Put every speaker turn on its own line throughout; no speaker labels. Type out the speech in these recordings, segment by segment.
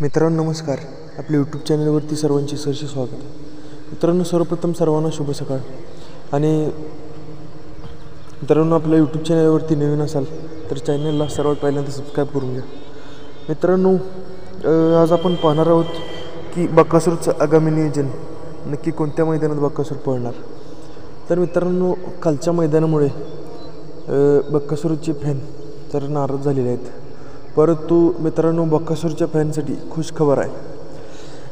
मित्रांनो नमस्कार. आपल्या यूट्यूब चॅनलवरती सर्वांचे सहर्ष स्वागत आहे. मित्रांनो सर्वप्रथम सर्वांना शुभ सकाळ. आणि मित्रांनो आपल्या यूट्यूब चॅनलवरती नवीन असाल तर चॅनलला सर्वात पहिल्यांदा सबस्क्राईब करून घ्या. मित्रांनो आज आपण पाहणार आहोत की बकासूरचं आगामी नियोजन नक्की कोणत्या मैदानात बकासूर पळणार. तर मित्रांनो कालच्या मैदानामुळे बकासूरचे फॅन तर नाराज झालेले आहेत, परंतु मित्रांनो बकासूरच्या फॅनसाठी खुश खबर आहे.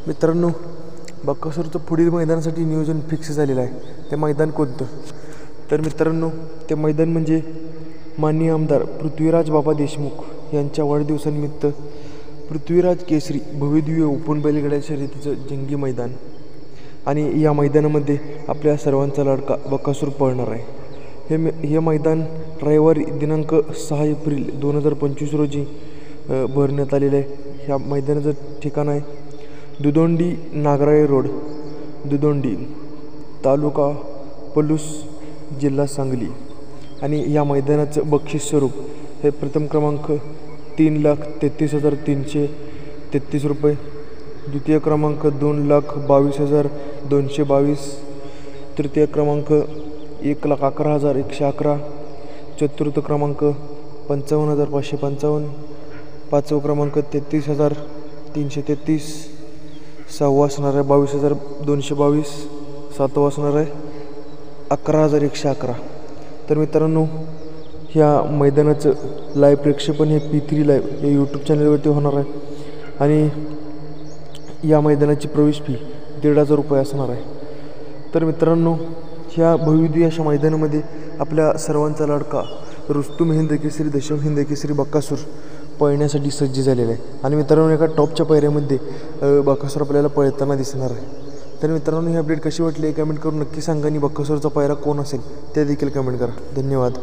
मित्रांनो बकासूरचं पुढील मैदानासाठी नियोजन फिक्स झालेलं आहे. ते मैदान कोणतं तर मित्रांनो ते मैदान म्हणजे माननीय आमदार पृथ्वीराज बाबा देशमुख यांच्या वाढदिवसानिमित्त पृथ्वीराज केसरी भव्यदिव्य ओपन बैलगाड्या शर्यतीचं जंगी मैदान. आणि या मैदानामध्ये आपल्या सर्वांचा लाडका बकासूर पळणार आहे. हे मैदान रविवारी दिनांक 6 एप्रिल 2025 रोजी भरण्यात आलेलं आहे. ह्या मैदानाचं ठिकाण आहे दुदोंडी नागराळे रोड, दुदोंडी, तालुका पलूस, जिल्हा सांगली. आणि या मैदानाचं बक्षीस स्वरूप हे प्रथम क्रमांक 3,33,333 रुपये, द्वितीय क्रमांक 2,22,222, तृतीय क्रमांक 1,11,111, चतुर्थ क्रमांक 55,555, पाचवा क्रमांक 33,333, सहावा असणार आहे 22,222, सातवा असणार आहे 11,111. तर मित्रांनो ह्या मैदानाचं लाईव्ह प्रक्षेपण हे P3 लाईव्ह या यूट्यूब चॅनलवरती होणार आहे. आणि या मैदानाची प्रवेश फी 1,500 रुपये असणार आहे. तर मित्रांनो ह्या भव्यदिव्य अशा मैदानामध्ये आपल्या सर्वांचा लाडका रुस्तुम हिंद केसरी, दशम हिंद केसरी बकासूर पळण्यासाठी सज्ज झालेला आहे. आणि मित्रांनो एका टॉपच्या पायऱ्यामध्ये बकासूर आपल्याला पळताना दिसणार आहे. तर मित्रांनो ही अपडेट कशी वाटली कमेंट करून नक्की सांगा. आणि बकासूरचा पायरा कोण असेल ते देखील कमेंट करा. धन्यवाद.